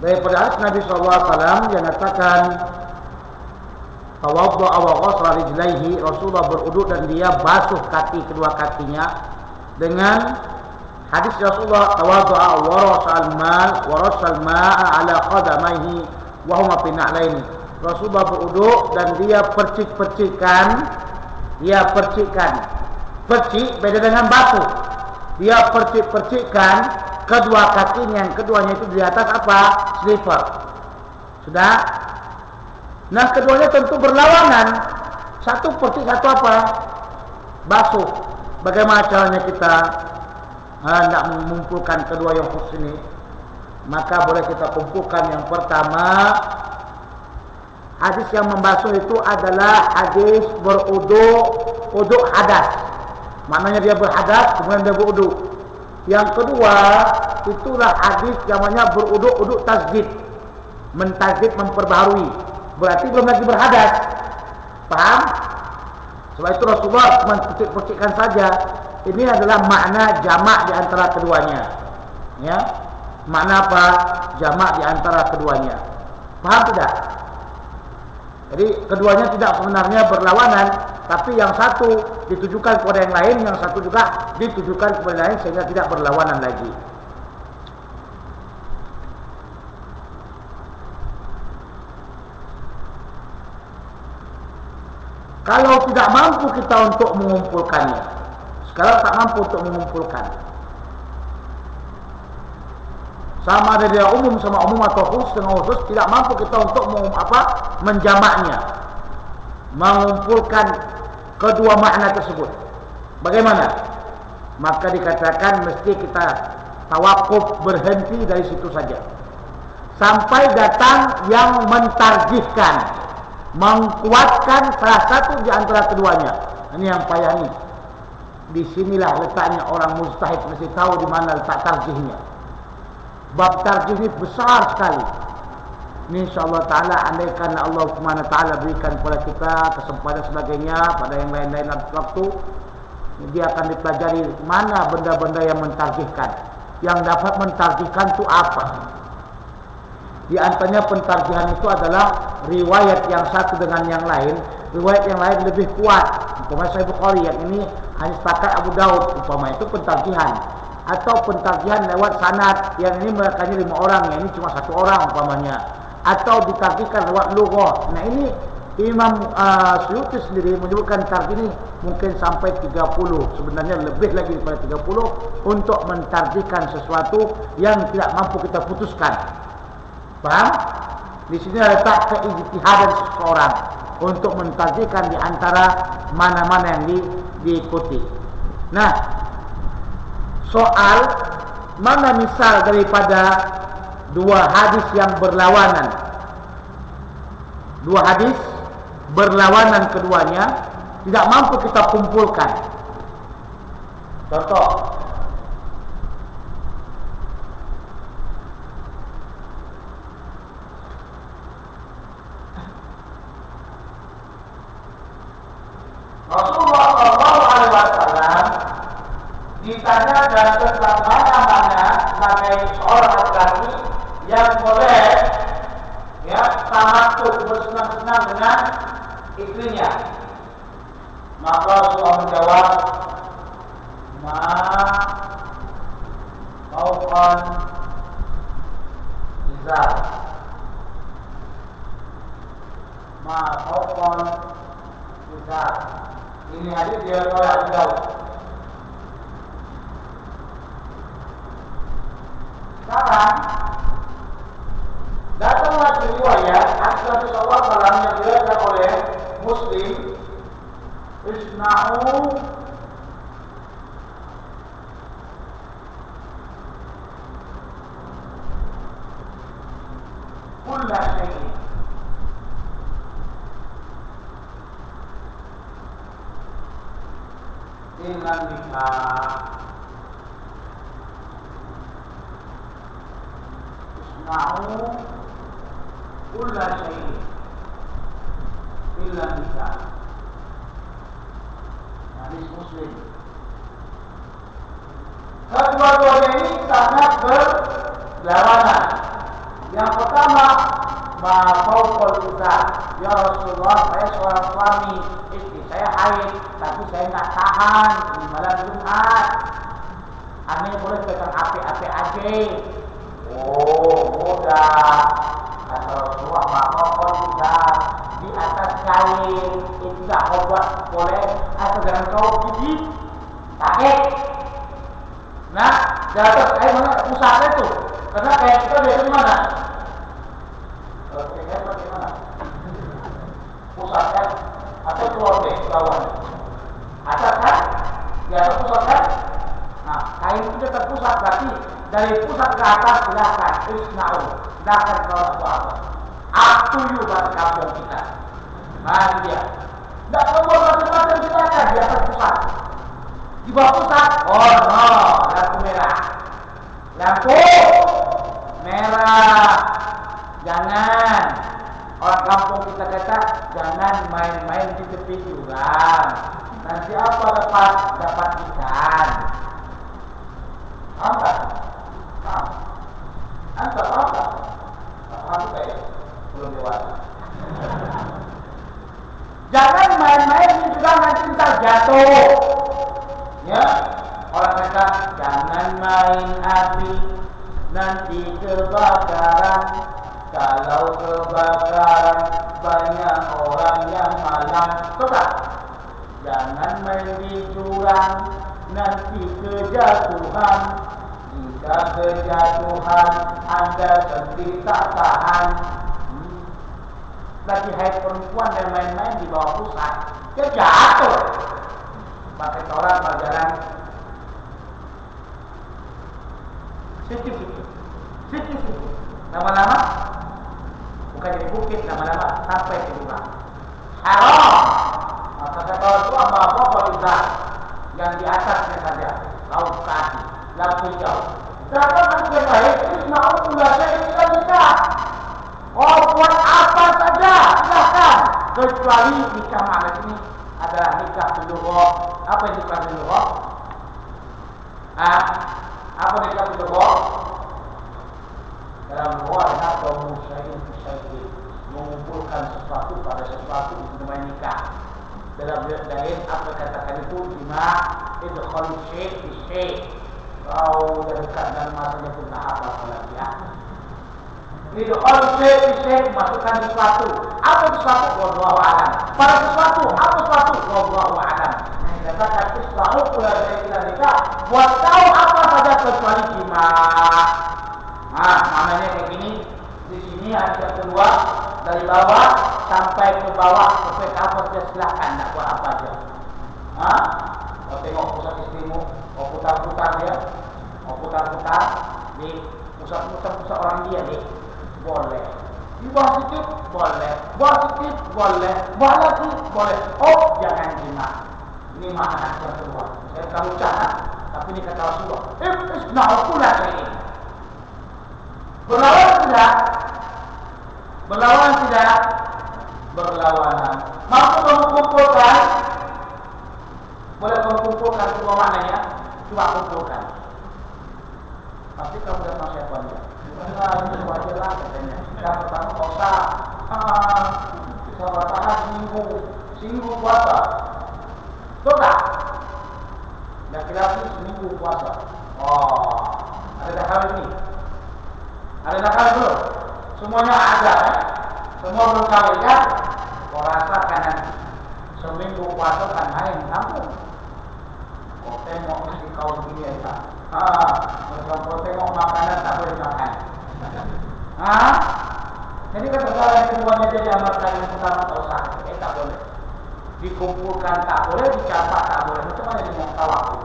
Daripada hadis Nabi SAW yang mengatakan tawaddu'a wa ghasala rijlaihi, Rasulullah beruduk dan dia basuh kaki kedua kakinya dengan hadis Rasulullah tawaddu'a wa rasal ma'a ala qadamaihi wa huma fi na'laini. Rasulullah beruduk dan dia percik-percikan, percik beda dengan basuh. Dia percik-percikkan kedua kakinya, yang keduanya itu di atas apa? Slipper. Sudah? Nah, keduanya tentu berlawanan. Satu percik, satu apa? Basuh. Bagaimana caranya kita hendak mengumpulkan kedua yang khusus ini? Maka boleh kita kumpulkan. Yang pertama, hadis yang membasuh itu adalah hadis beruduk hadas. Maknanya dia berhadas, kemudian dia beruduk. Yang kedua, itulah hadis yang namanya beruduk tasdid. Mentasdid, memperbaharui. Berarti belum lagi berhadas. Paham? Sebab itu Rasulullah percik-percikkan saja. Ini adalah makna jamak di antara keduanya. Ya. Makna apa? Jamak di antara keduanya. Paham tidak? Jadi keduanya tidak sebenarnya berlawanan, tapi yang satu ditujukan kepada yang lain, yang satu juga ditujukan kepada yang lain, sehingga tidak berlawanan lagi. Kalau tidak mampu kita untuk mengumpulkannya, sekarang tak mampu untuk mengumpulkan, sama ada dia umum sama umum atau khusus dengan khusus, tidak mampu kita untuk menjamaknya, mengumpulkan kedua makna tersebut. Bagaimana? Maka dikatakan mesti kita tawakuf, berhenti dari situ saja sampai datang yang mentarjihkan, mengkuatkan salah satu di antara keduanya. Ini yang payah ini. Disinilah letaknya orang mujtahid mesti tahu di mana letak tarjihnya. Bab tarjih ini besar sekali. Ini insyaAllah ta'ala, andaikan Allah SWT berikan kepada kita kesempatan sebagainya pada yang lain-lain waktu, dia akan dipelajari mana benda-benda yang mentarjihkan. Yang dapat mentarjihkan itu apa? Di antaranya pentarjihan itu adalah riwayat yang satu dengan yang lain, riwayat yang lain lebih kuat. Umpamanya Sahih Bukhari, yang ini hanya sepakat Abu Daud, umpamanya itu pentarjihan. Atau pentarjihan lewat sanad, yang ini merekanya 5 orang, yang ini cuma 1 orang umpamanya. Atau ditarjihkan lewat lughah. Nah ini Imam Suyuti sendiri menyebutkan tarjih ini mungkin sampai 30, sebenarnya lebih lagi daripada 30, untuk mentarjihkan sesuatu yang tidak mampu kita putuskan. Paham? Di sini letak keijtihadan seseorang untuk mentarjihkan di antara mana-mana yang diikuti. Nah, soal mana misal daripada dua hadis yang berlawanan, dua hadis berlawanan keduanya tidak mampu kita kumpulkan. Contoh, Rasulullah SAW ditanyakan tentang mana-mana sebagai seorang laki-laki yang boleh tamattu, bersenang-senang dengan istrinya. Maka Rasulullah menjawab, ma fawqan izar, ma fawqan izar. Ini hadis dia oleh Abu Daud. Sekarang datanglah riwayat Rasulullah SAW yang diriwayatkan oleh Muslim, isna'u kulla syai'in illa nikah. Isna'u kulla syai'in illa nikah. Hadis Muslim. Kedua-duanya ini sangat berlawanan. Yang pertama, ma fawqal izar. Ya Rasulullah, saya seorang suami, istri saya haid, tapi saya tak tahan di malam Jumat. Aneh boleh pegang api-api aja. Oh, mudah. Kata Rasulullah, ma fawqal izar, di atas kain, itu tidak obat boleh, atau jangan kau gigit sakit. Nah, di atas kain mana pusatnya itu? Karena kain kita dari mana? Kain bagaimana? Pusatnya atau keluar deh bawah? Atas kan? Di atas pusat kan? Nah, kain itu terpusat, berarti dari pusat ke atas silakan. Isna'u, silakan kau apa-apa. Up to you bagi kampung kita. Nah dia, tidak perlu macam-macam kita kan di atas pusat. Di bawah pusat, oh no, lampu merah. Lampu merah. Jangan. Orang kampung kita kata jangan main-main di tepi jurang. Nanti apa dapat ikan. Apa? Anta apa? Apa kayak belum dewasa. Jangan main-main di jurang, nanti kita jatuh. Ya, orang kata jangan main api, nanti kebakaran. kalau kebakaran banyak orang yang malang. Coba, jangan main di jurang, nanti kejatuhan. Jika kejatuhan Anda sendiri tak tahan. Lagi hai perempuan dan main-main di bawah pusat, dia jatuh. Pakai orang berjalan sikit-sikit. Lama-lama bukan jadi bukit, lama-lama sampai ke rumah. Haram. Maka kata itu apa-apa bisa yang di atasnya saja, laut kaki, laut hijau. Katakan yang baik, Isma'ulullah saya nikah. Oh, buat apa saja, silahkan. Kecuali nikah mana ini adalah nikah bilugh. Apa yang nikah bilugh? Apa nikah bilugh? Dalam luar atau musyai'in mengumpulkan sesuatu pada sesuatu itu namanya nikah. Dalam lain apa katakan itu jima' idkhal syai' fi syai'. Kau dekat dan masanya pun tak apa lagi ya. Idkhal syai' fi syai', masukkan sesuatu. Apa sesuatu? Wallahu a'lam. Pada sesuatu, apa sesuatu? Wallahu a'lam. Katakan Islam pula dari nikah. Buat tahu apa saja kecuali jima'. Namanya kayak gini. Di sini ada keluar dari bawah sampai ke bawah sampai ke atas, dia silahkan nak buat apa aja. Kau tengok pusat istrimu, kau putar-putar dia, kau putar-putar di pusat orang dia ni, boleh. Di bawah sikit boleh, bawah sikit boleh, bawah lagi boleh. Oh, jangan jima'. Ini mana yang keluar. Saya tahu cara, tapi ini kata Rasulullah. Isna'ukullah ini. Berlawan tidak? Berlawan tidak? Berlawanan. Mampu kamu kumpulkan? Boleh kamu kumpulkan semua maknanya? Coba kumpulkan. Pasti kamu datang siapa dia? Ini wajar lah katanya. Yang pertama kau sah. Bisa bertahan seminggu puasa. Betul tak? Laki-laki seminggu puasa. Oh, ada dah kawin ni? Ada dah kawin belum? Semuanya ada kan? Semua belum kawin kan? Kau rasakan nanti seminggu puasa kan main kampung. Kau tengok mesti kau begini ya. Macam kau tengok makanan tak boleh makan. Jadi kata kalau yang keduanya jadi amalkan yang pertama tak usah. Tak boleh. Dikumpulkan tak boleh, dicatat tak boleh. Macam mana dengan tawakuf?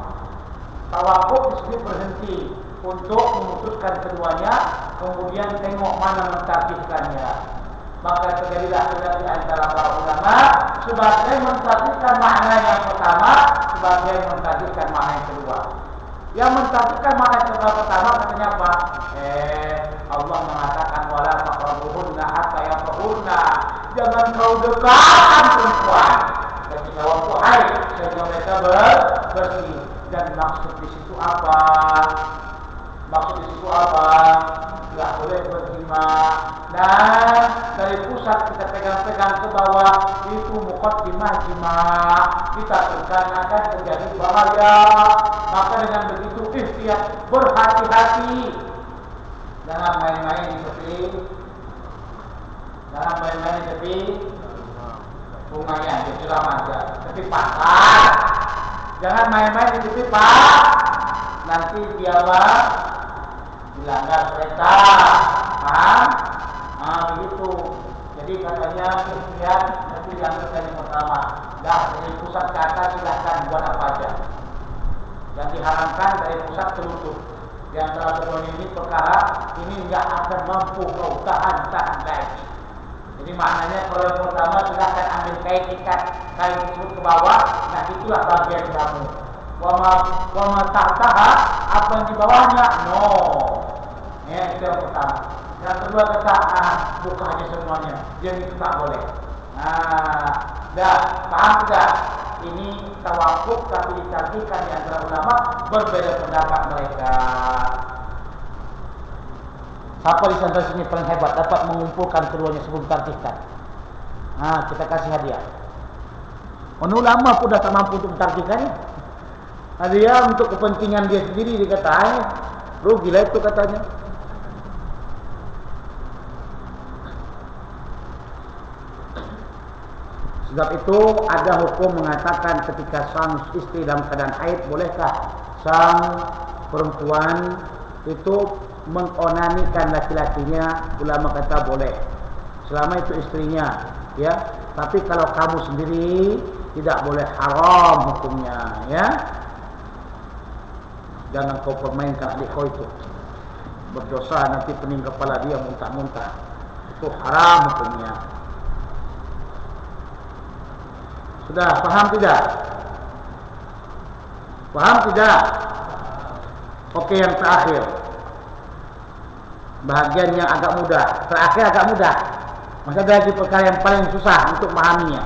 Tawakuf disini berhenti untuk memutuskan keduanya, kemudian tengok mana mentartibkannya. Maka terjadilah di antara para ulama sebagian mentartibkan makna yang pertama, sebagian mentartibkan makna yang kedua. Yang mentartibkan makna yang pertama katanya apa? Allah mengatakan wala taqrabuhunna hatta yatahurna. Jangan kau dekatkan perempuan ketika waktu haid sehingga mereka bersih. Dan maksud di situ apa? Maksud di situ apa? Tidak boleh berjima. Dan dari pusat kita pegang-pegang ke bawah itu muqaddimah jima. Kita tekan akan terjadi bahaya. Maka dengan begitu ikhtiar, berhati-hati. Jangan main-main di tepi. Jangan main-main di tepi bunganya, di Curah Manja, tepi pasar. Jangan main-main di tepi pak. Nanti biarlah dilanggar kereta. Begitu. Jadi katanya ikhtiar nanti yang pertama. Dah dari pusat ke atas silahkan buat apa aja. Yang diharamkan dari pusat ke lutut. Di antara kedua ini perkara ini enggak akan mampu kau tahan lagi. Jadi maknanya kalau yang pertama silahkan ambil kain ikat kain tersebut ke bawah. Nah itulah bagian kamu. Wama tahtaha, apa yang di bawahnya? No. Ya, itu yang pertama. Yang kedua kata buka aja semuanya. Yang itu tak boleh. Dah paham tidak? Ini tawakuf tapi ditarjikan di antara ulama berbeda pendapat mereka. Siapa di sana sini paling hebat dapat mengumpulkan keduanya sebelum tarjikan? Kita kasih hadiah. Ulama pun dah tak mampu untuk mentarjikannya. Hadiah untuk kepentingan dia sendiri dikata, rugilah itu katanya. Sebab itu ada hukum mengatakan ketika sang istri dalam keadaan haid, bolehkah sang perempuan itu mengonanikan laki-lakinya? Ulama kata boleh, selama itu istrinya, ya. Tapi kalau kamu sendiri tidak boleh, haram hukumnya, ya. Jangan kau permainkan adik kau itu, berdosa, nanti pening kepala dia muntah-muntah. Itu haram hukumnya. Sudah paham tidak? Paham tidak? Oke, yang terakhir, bahagian yang agak mudah. Terakhir agak mudah. Masih ada lagi perkara yang paling susah untuk memahaminya.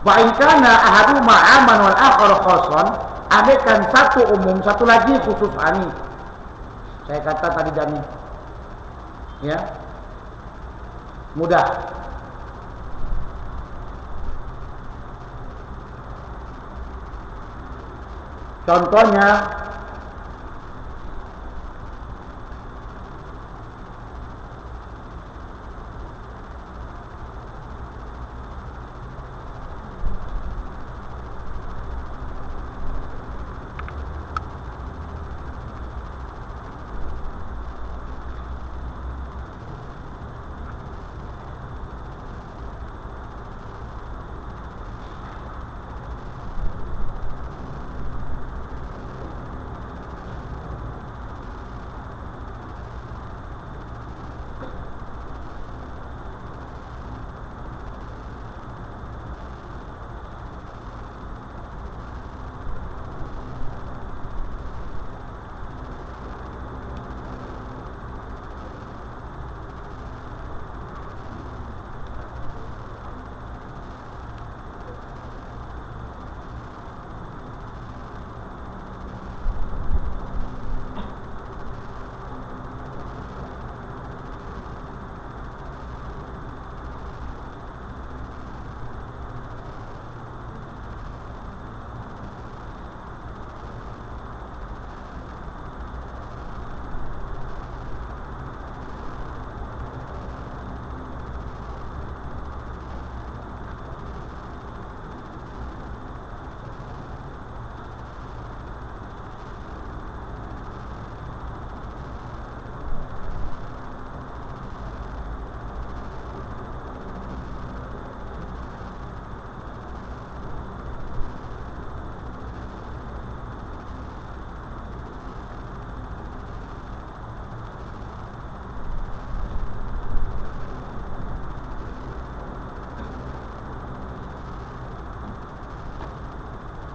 Wa in kana ahaduma aman wal akhar khassan, andaikan satu umum, satu lagi khusus. Ini saya kata tadi Dani, ya, mudah. Contohnya,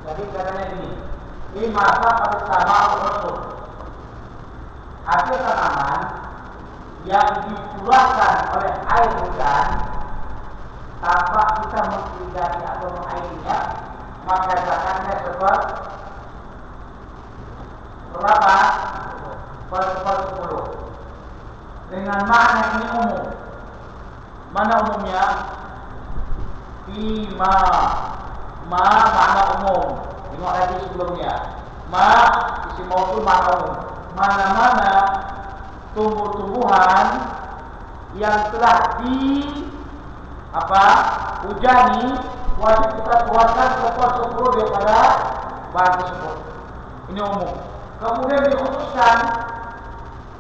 jadi katanya ini masa pertama Rasul. Hasil tanaman yang dikeluarkan oleh air hujan tanpa kita mengirigasi atau mengairinya, maka zakatnya seperti berapa? Per 10. Dengan makna ini umum. Mana umumnya? Bima. Ma makna umum. Tengok lagi sebelumnya. Ma isim mausul makna umum. Mana-mana tumbuh-tumbuhan yang telah hujani, wajib kita keluarkan seper-sepuluh daripada bahan tersebut. Ini umum. Kemudian dikhususkan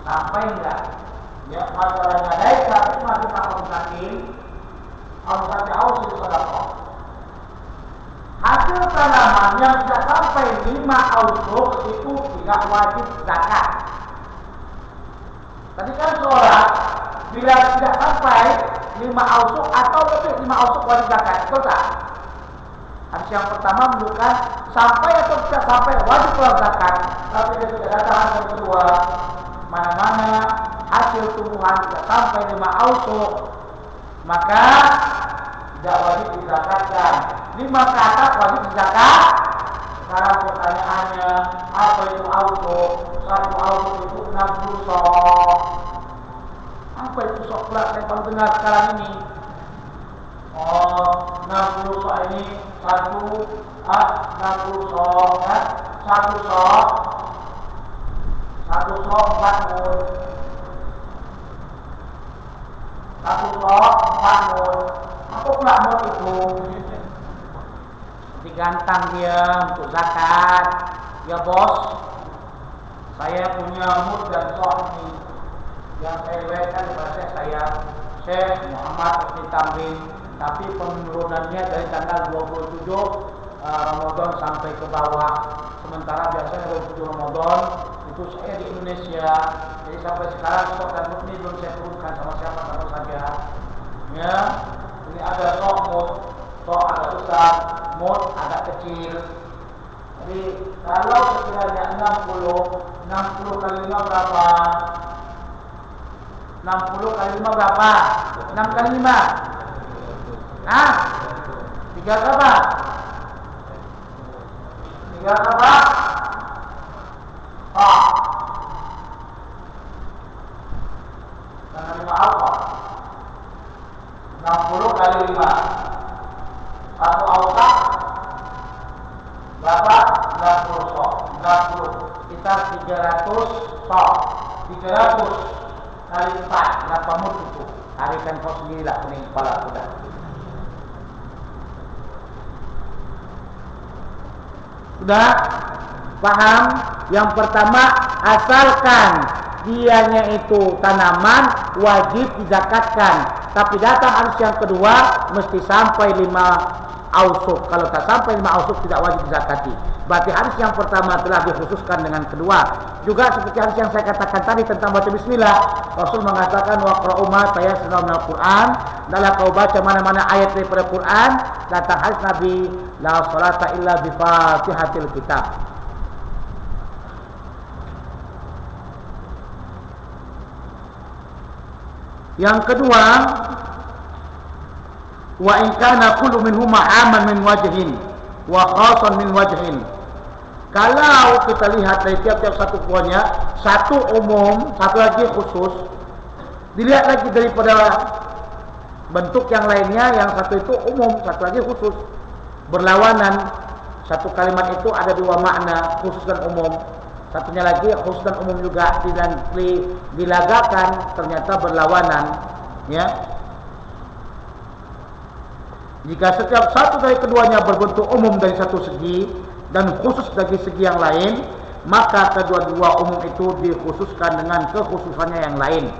sampai enggak? Ya, masalahnya naik tapi masih tak sakit. Al-Fatihah itu sedekah. Hasil tanaman yang tidak sampai 5 ausuk itu tidak wajib zakat. Tadi kan seorang bila tidak sampai 5 ausuk atau lebih 5 ausuk wajib zakat, betul tak? Hadis yang pertama menunjukkan sampai atau tidak sampai wajib keluar zakat. Tapi dia tidak datang yang kedua, mana-mana hasil tumbuhan tidak sampai 5 ausuk, maka tidak wajib dizakatkan. 5 ke atas wajib dizakat. Sekarang pertanyaannya, apa itu ausuk? 1 ausuk itu 60 sok. Apa itu sok pula saya baru dengar sekarang ini? Oh, 60 sok ini 60 sok kan? 1 sok 4 mul. 1 sok 4 mul. Apa pula mod itu? Digantang dia untuk zakat. Ya bos, saya punya mod dan sok ini yang saya riwayatkan kepada saya Syekh Muhammad Husni Tamrin, tapi penurunannya dari tanggal 27 Ramadan sampai ke bawah. Sementara biasanya 27 Ramadan itu saya di Indonesia. Jadi sampai sekarang stok dan mod ini belum saya turunkan sama siapa saja. Ya, ini ada stok mod, stok agak besar, mod agak kecil. Jadi kalau sekiranya 60 kali 5 berapa? 60 kali 5 berapa? 6 kali 5. 3 berapa? 3 berapa? Dengan 5 apa? 60 kali 5. Satu autak berapa? 90 sok. 90. Kita 300 sok. 300 kali 4 berapa mut itu? Tarikan kau sendirilah pening kepala kuda. Sudah paham? Yang pertama, asalkan dianya itu tanaman wajib dizakatkan. Tapi datang hadis yang kedua mesti sampai 5 ausuk. Kalau tak sampai 5 ausuk tidak wajib dizakati. Berarti hadis yang pertama telah dikhususkan dengan kedua. Juga seperti hadis yang saya katakan tadi tentang baca bismillah. Rasul mengatakan waqra'u ma tayassara minal Qur'an. Dalam kau baca mana-mana ayat daripada Quran, datang hadis Nabi la salata illa bi Fatihatil kitab. Yang kedua, wa in kana kullu minhuma 'aman min wajhin wa khasan min wajhin. Kalau kita lihat dari tiap-tiap satu buahnya, satu umum, satu lagi khusus. Dilihat lagi daripada bentuk yang lainnya, yang satu itu umum, satu lagi khusus. Berlawanan. Satu kalimat itu ada 2 makna, khusus dan umum. Satunya lagi khusus dan umum juga dilagakan, ternyata berlawanan, ya. Jika setiap satu dari keduanya berbentuk umum dari satu segi dan khusus dari segi yang lain, maka kedua-dua umum itu dikhususkan dengan kekhususannya yang lain.